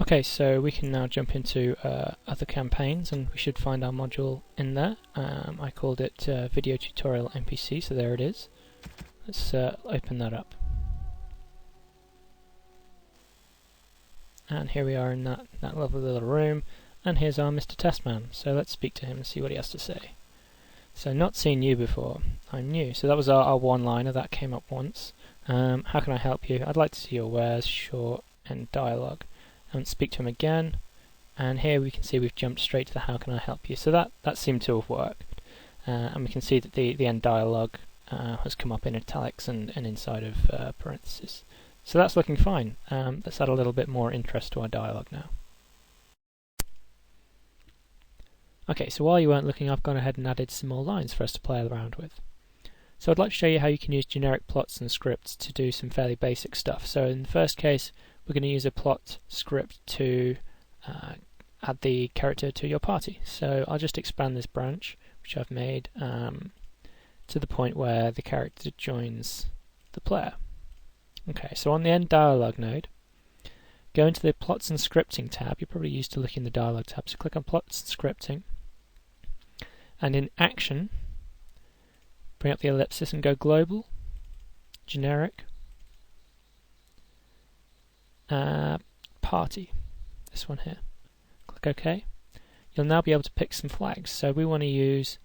Okay, so we can now jump into other campaigns, and we should find our module in there. I called it Video Tutorial NPC, so there it is. Let's open that up. And here we are in that lovely little room, and here's our Mr. Testman. So let's speak to him and see what he has to say. So, not seen you before. I'm new. So that was our one-liner that came up once. How can I help you? I'd like to see your wares, short, and dialogue. And speak to him again, and here we can see we've jumped straight to the how can I help you. So that seemed to have worked, and we can see that the end dialogue has come up in italics and inside of parentheses. So that's looking fine. Let's add a little bit more interest to our dialogue now. Okay, so while you weren't looking, I've gone ahead and added some more lines for us to play around with. So I'd like to show you how you can use generic plots and scripts to do some fairly basic stuff. So in the first case, we're going to use a plot script to add the character to your party. So I'll just expand this branch, which I've made, to the point where the character joins the player. Okay, so on the end dialogue node, go into the Plots and Scripting tab. You're probably used to looking in the dialogue tab, so click on Plots and Scripting. And in Action, bring up the ellipsis and go Global, Generic, Party, this one here. Click OK. You'll now be able to pick some flags. So we want to use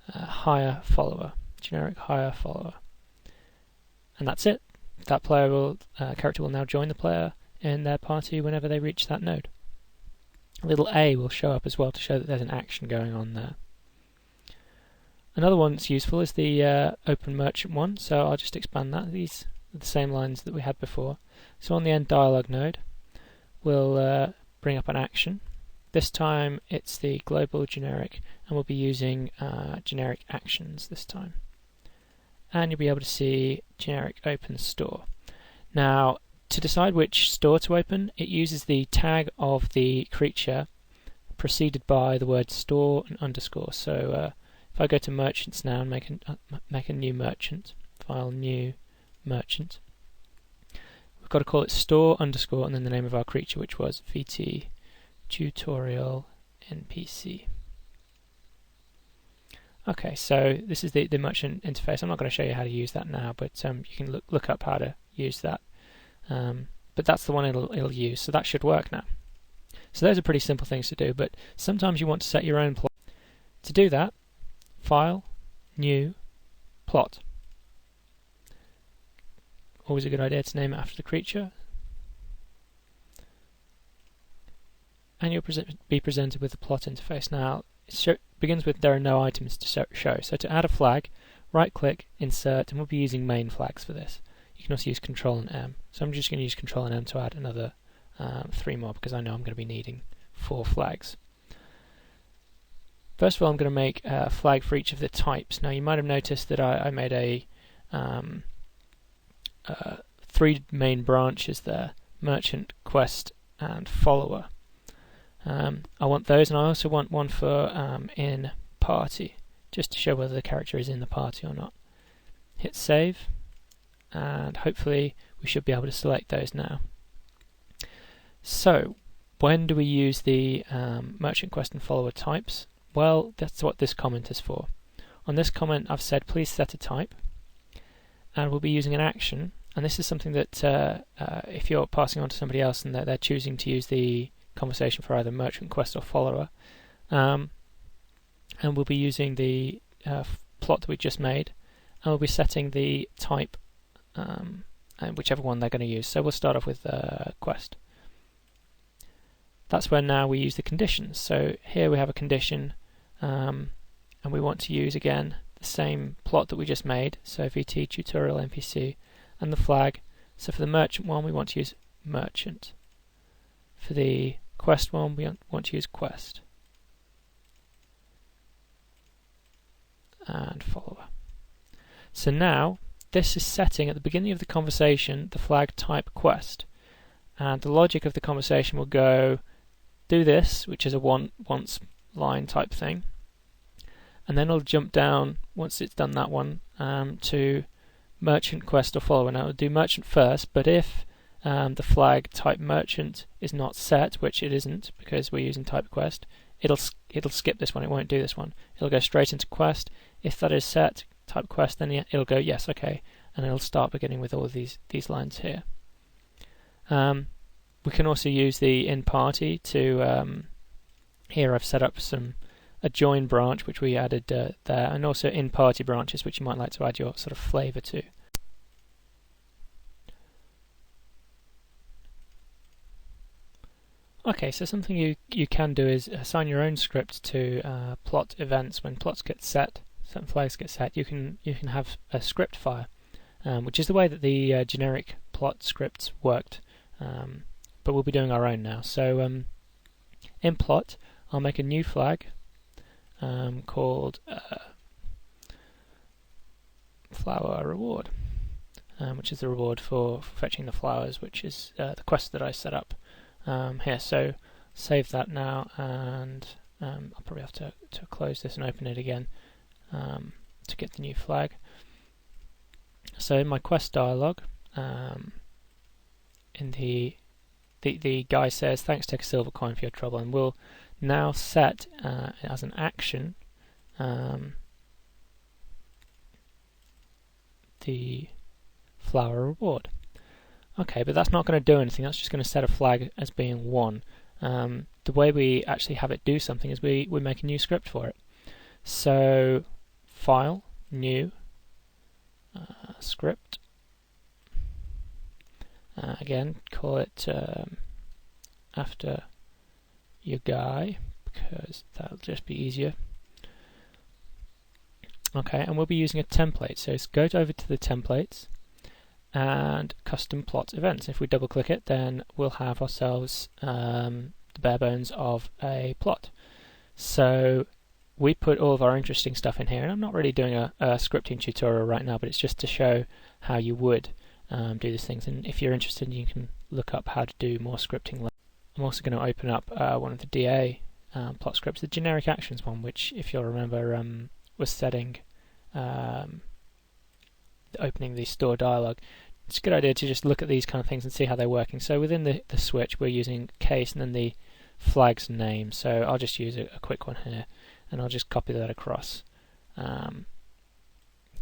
hire follower, generic hire follower, and that's it. That character will now join the player in their party whenever they reach that node. A little A will show up as well to show that there's an action going on there. Another one that's useful is the open merchant one. So I'll just expand that. These are the same lines that we had before. So on the end dialogue node, we'll bring up an action. This time it's the global generic, and we'll be using generic actions this time. And you'll be able to see generic open store. Now, to decide which store to open, it uses the tag of the creature preceded by the word store and underscore. So if I go to merchants now and make a new merchant, file new merchant, we've got to call it store underscore and then the name of our creature, which was VT Tutorial NPC. Okay, so this is the merchant interface. I'm not going to show you how to use that now, but you can look up how to use that. But that's the one it'll use, so that should work now. So those are pretty simple things to do, but sometimes you want to set your own plot. To do that, File, New, Plot. Always a good idea to name it after the creature. And you'll be presented with the plot interface. Now, it begins with there are no items to show. So to add a flag, right-click, insert, and we'll be using main flags for this. You can also use Control and M. So I'm just going to use Control and M to add another 3 more because I know I'm going to be needing 4 flags. First of all, I'm going to make a flag for each of the types. Now you might have noticed that I made a 3 main branches there: merchant, quest, and follower. I want those, and I also want one for in party, just to show whether the character is in the party or not. Hit save, and hopefully we should be able to select those now. So, when do we use the merchant, quest, and follower types? Well, that's what this comment is for. On this comment, I've said please set a type, and we'll be using an action. And this is something that if you're passing on to somebody else and they're choosing to use the conversation for either merchant, quest, or follower, and we'll be using the plot that we just made, and we'll be setting the type, and whichever one they're going to use. So we'll start off with quest. That's where now we use the conditions. So here we have a condition, and we want to use again the same plot that we just made. So VT Tutorial NPC and the flag. So for the merchant one, we want to use merchant. For the quest one, we want to use quest. And follower. So now, this is setting at the beginning of the conversation the flag type quest. And the logic of the conversation will go, do this, which is a once line type thing. And then it'll jump down, once it's done that one, to merchant, quest, or follower. Now it'll do merchant first, but if the flag type merchant is not set, which it isn't because we're using type quest, it'll skip this one. It won't do this one. It'll go straight into quest. If that is set type quest, then it'll go yes, okay, and it'll start beginning with all of these lines here. We can also use the in party to here I've set up a join branch which we added there, and also in party branches which you might like to add your sort of flavor to. Okay, so something you can do is assign your own script to plot events. When plots get set, certain flags get set, you can have a script fire, which is the way that the generic plot scripts worked, but we'll be doing our own now. So in plot, I'll make a new flag called flower reward, which is the reward for fetching the flowers, which is the quest that I set up here. So save that now, and I'll probably have to close this and open it again to get the new flag. So in my quest dialog, in the guy says, "Thanks, take a silver coin for your trouble," and we'll now set as an action the flower reward. Okay, but that's not going to do anything. That's just going to set a flag as being 1. The way we actually have it do something is we make a new script for it. So file, new, script. Again, call it after your guy, because that'll just be easier. Okay, and we'll be using a template. So go over to the templates and custom plot events. If we double click it, then we'll have ourselves the bare bones of a plot. So we put all of our interesting stuff in here, and I'm not really doing a scripting tutorial right now, but it's just to show how you would do these things, and if you're interested you can look up how to do more scripting. I'm also going to open up one of the DA plot scripts, the generic actions one, which if you'll remember was setting opening the store dialog. It's a good idea to just look at these kind of things and see how they're working. So within the switch we're using case and then the flag's name, so I'll just use a quick one here and I'll just copy that across,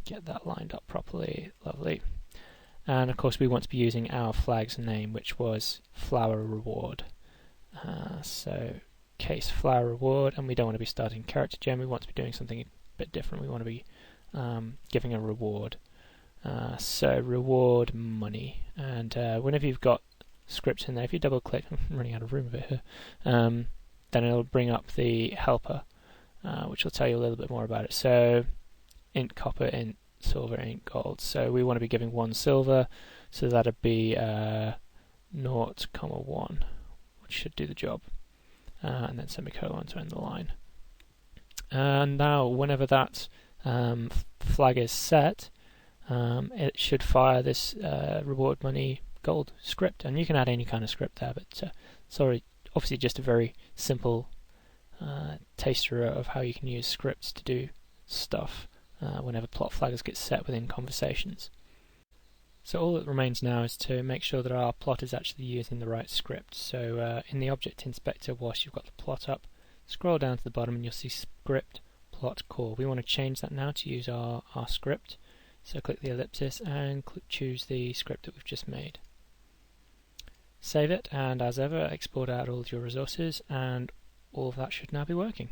get that lined up properly, lovely. And of course we want to be using our flag's name, which was flower reward. So case flower reward, and we don't want to be starting character gem, we want to be doing something a bit different. We want to be giving a reward. So reward money, and whenever you've got scripts in there, if you double click, I'm running out of room a bit here, then it'll bring up the helper, which will tell you a little bit more about it. So int copper, int silver, int gold. So we want to be giving 1 silver, so that'd be 0,1, which should do the job, and then semicolon to end the line. And now whenever that flag is set, it should fire this reward money gold script, and you can add any kind of script there, but sorry, obviously just a very simple taster of how you can use scripts to do stuff whenever plot flags get set within conversations. So all that remains now is to make sure that our plot is actually using the right script. So in the object inspector, whilst you've got the plot up, scroll down to the bottom and you'll see script plot core. We want to change that now to use our script. So click the ellipsis and choose the script that we've just made. Save it, and as ever export out all of your resources, and all of that should now be working.